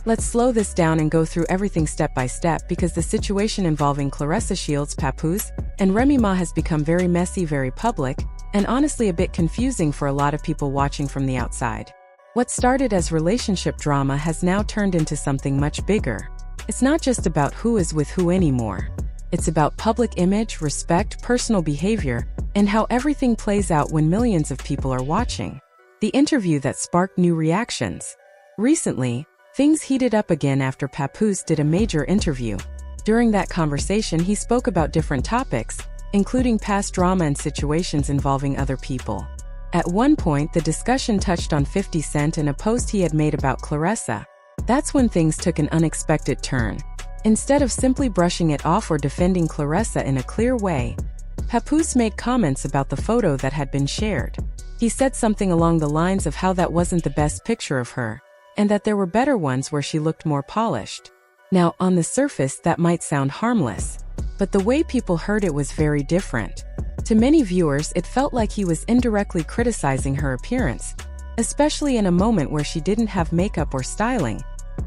Let's slow this down and go through everything step by step because the situation involving Claressa Shields, Papoose, and Remy Ma has become very messy, very public, and honestly a bit confusing for a lot of people watching from the outside. What started as relationship drama has now turned into something much bigger. It's not just about who is with who anymore. It's about public image, respect, personal behavior, and how everything plays out when millions of people are watching. The interview that sparked new reactions. Recently, things heated up again after Papoose did a major interview. During that conversation, he spoke about different topics, including past drama and situations involving other people. At one point, the discussion touched on 50 Cent and a post he had made about Claressa. That's when things took an unexpected turn. Instead of simply brushing it off or defending Claressa in a clear way, Papoose made comments about the photo that had been shared. He said something along the lines of how that wasn't the best picture of her, and that there were better ones where she looked more polished. Now, on the surface, that might sound harmless, but the way people heard it was very different. To many viewers, it felt like he was indirectly criticizing her appearance, especially in a moment where she didn't have makeup or styling,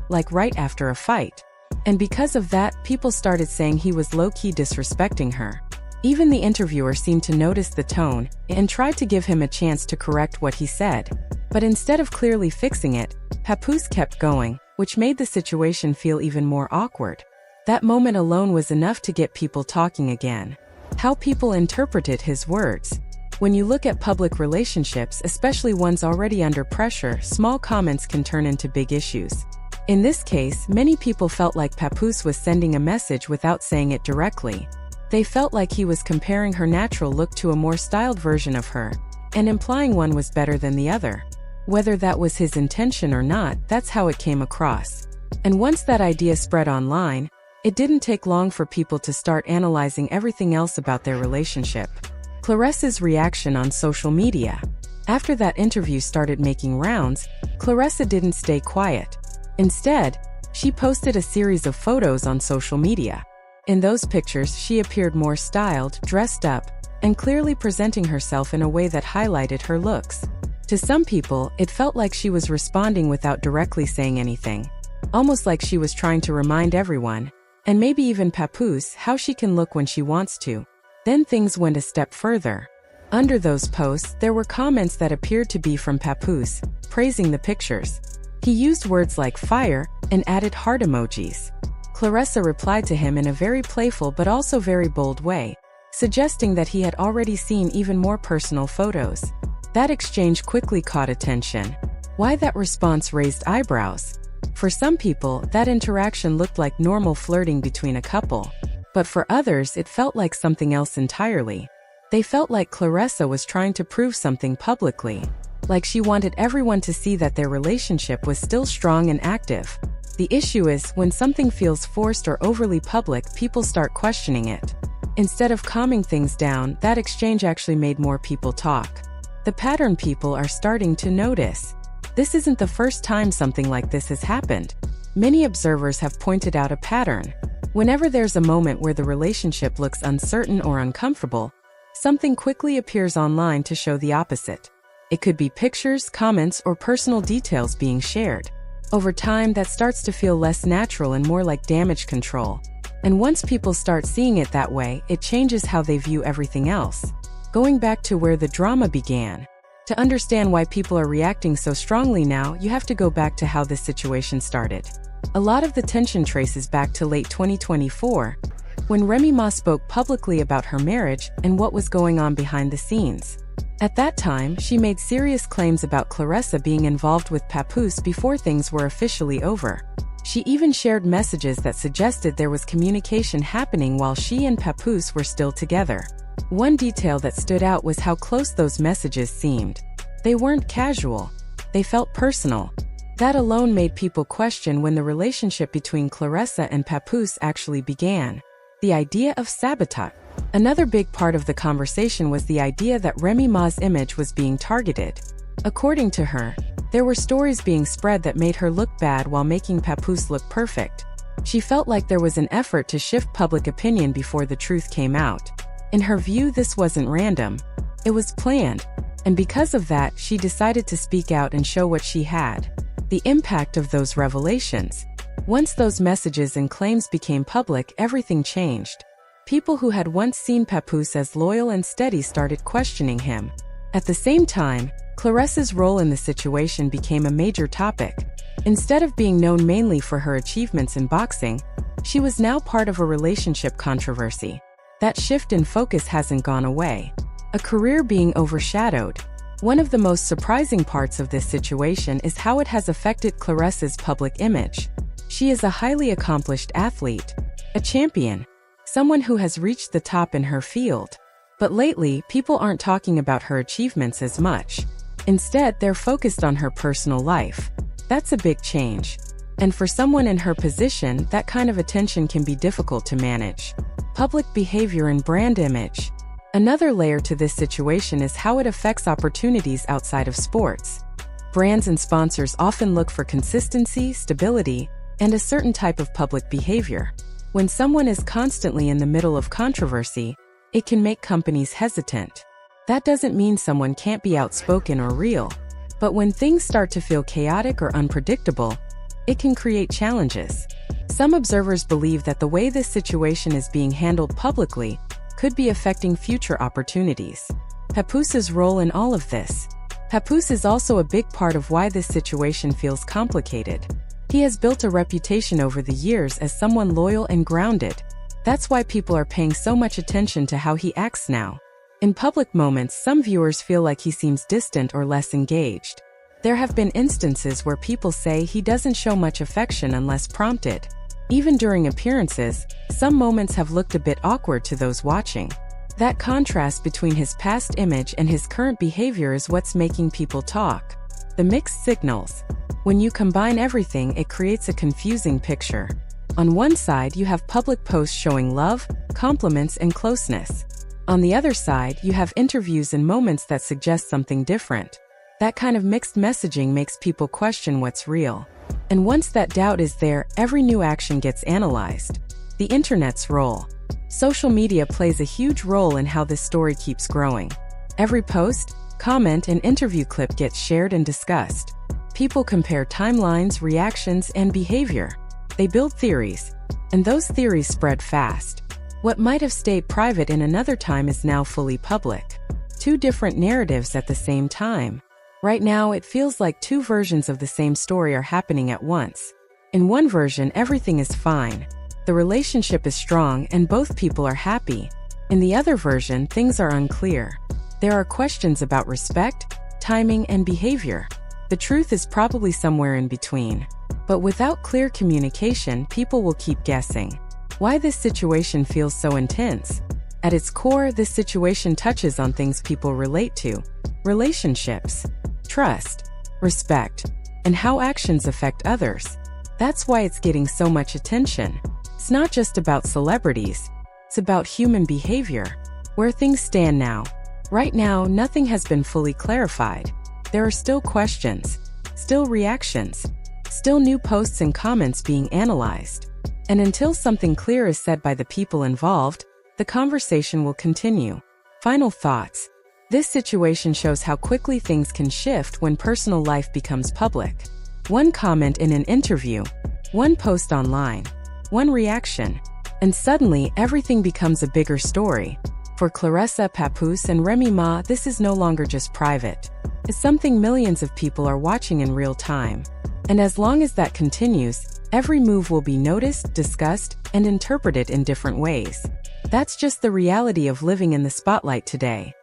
like right after a fight. And because of that, people started saying he was low-key disrespecting her. Even the interviewer seemed to notice the tone and tried to give him a chance to correct what he said. But instead of clearly fixing it, Papoose kept going, which made the situation feel even more awkward. That moment alone was enough to get people talking again. How people interpreted his words. When you look at public relationships, especially ones already under pressure, small comments can turn into big issues. In this case, many people felt like Papoose was sending a message without saying it directly. They felt like he was comparing her natural look to a more styled version of her, and implying one was better than the other. Whether that was his intention or not, that's how it came across. And once that idea spread online, it didn't take long for people to start analyzing everything else about their relationship. Claressa's reaction on social media. After that interview started making rounds, Claressa didn't stay quiet. Instead, she posted a series of photos on social media. In those pictures, she appeared more styled, dressed up, and clearly presenting herself in a way that highlighted her looks. To some people, it felt like she was responding without directly saying anything, almost like she was trying to remind everyone, and maybe even Papoose, how she can look when she wants to. Then things went a step further. Under those posts, there were comments that appeared to be from Papoose, praising the pictures. He used words like fire and added heart emojis. Claressa replied to him in a very playful but also very bold way, suggesting that he had already seen even more personal photos. That exchange quickly caught attention. Why that response raised eyebrows? For some people, that interaction looked like normal flirting between a couple. But for others, it felt like something else entirely. They felt like Claressa was trying to prove something publicly, like she wanted everyone to see that their relationship was still strong and active. The issue is, when something feels forced or overly public, people start questioning it. Instead of calming things down, that exchange actually made more people talk. The pattern people are starting to notice. This isn't the first time something like this has happened. Many observers have pointed out a pattern. Whenever there's a moment where the relationship looks uncertain or uncomfortable, something quickly appears online to show the opposite. It could be pictures, comments, or personal details being shared. Over time, that starts to feel less natural and more like damage control. And once people start seeing it that way, it changes how they view everything else. Going back to where the drama began. To understand why people are reacting so strongly now, you have to go back to how this situation started. A lot of the tension traces back to late 2024, when Remy Ma spoke publicly about her marriage and what was going on behind the scenes. At that time, she made serious claims about Claressa being involved with Papoose before things were officially over. She even shared messages that suggested there was communication happening while she and Papoose were still together. One detail that stood out was how close those messages seemed. They weren't casual. They felt personal. That alone made people question when the relationship between Claressa and Papoose actually began. The idea of sabotage. Another big part of the conversation was the idea that Remy Ma's image was being targeted. According to her, there were stories being spread that made her look bad while making Papoose look perfect. She felt like there was an effort to shift public opinion before the truth came out. In her view, this wasn't random. It was planned. And because of that, she decided to speak out and show what she had. The impact of those revelations. Once those messages and claims became public, everything changed. People who had once seen Papoose as loyal and steady started questioning him. At the same time, Claressa's role in the situation became a major topic. Instead of being known mainly for her achievements in boxing, she was now part of a relationship controversy. That shift in focus hasn't gone away. A career being overshadowed. One of the most surprising parts of this situation is how it has affected Claressa's public image. She is a highly accomplished athlete, a champion, someone who has reached the top in her field. But lately, people aren't talking about her achievements as much. Instead, they're focused on her personal life. That's a big change. And for someone in her position, that kind of attention can be difficult to manage. Public behavior and brand image. Another layer to this situation is how it affects opportunities outside of sports. Brands and sponsors often look for consistency, stability, and a certain type of public behavior. When someone is constantly in the middle of controversy, it can make companies hesitant. That doesn't mean someone can't be outspoken or real, but when things start to feel chaotic or unpredictable, it can create challenges. Some observers believe that the way this situation is being handled publicly could be affecting future opportunities. Papoose's role in all of this. Papoose is also a big part of why this situation feels complicated. He has built a reputation over the years as someone loyal and grounded. That's why people are paying so much attention to how he acts now. In public moments, some viewers feel like he seems distant or less engaged. There have been instances where people say he doesn't show much affection unless prompted. Even during appearances, some moments have looked a bit awkward to those watching. That contrast between his past image and his current behavior is what's making people talk. The mixed signals. When you combine everything, it creates a confusing picture. On one side, you have public posts showing love, compliments, and closeness. On the other side, you have interviews and moments that suggest something different. That kind of mixed messaging makes people question what's real. And once that doubt is there, every new action gets analyzed. The internet's role. Social media plays a huge role in how this story keeps growing. Every post, comment, and interview clip gets shared and discussed. People compare timelines, reactions, and behavior. They build theories, and those theories spread fast. What might have stayed private in another time is now fully public. Two different narratives at the same time. Right now, it feels like two versions of the same story are happening at once. In one version, everything is fine. The relationship is strong and both people are happy. In the other version, things are unclear. There are questions about respect, timing, and behavior. The truth is probably somewhere in between. But without clear communication, people will keep guessing. Why this situation feels so intense? At its core, this situation touches on things people relate to: relationships, trust, respect, and how actions affect others. That's why it's getting so much attention. It's not just about celebrities. It's about human behavior. Where things stand now. Right now, nothing has been fully clarified. There are still questions, still reactions, still new posts and comments being analyzed. And until something clear is said by the people involved, the conversation will continue. Final thoughts. This situation shows how quickly things can shift when personal life becomes public. One comment in an interview, one post online, one reaction, and suddenly everything becomes a bigger story. For Claressa, Papoose, and Remy Ma, this is no longer just private. It's something millions of people are watching in real time. And as long as that continues, every move will be noticed, discussed, and interpreted in different ways. That's just the reality of living in the spotlight today.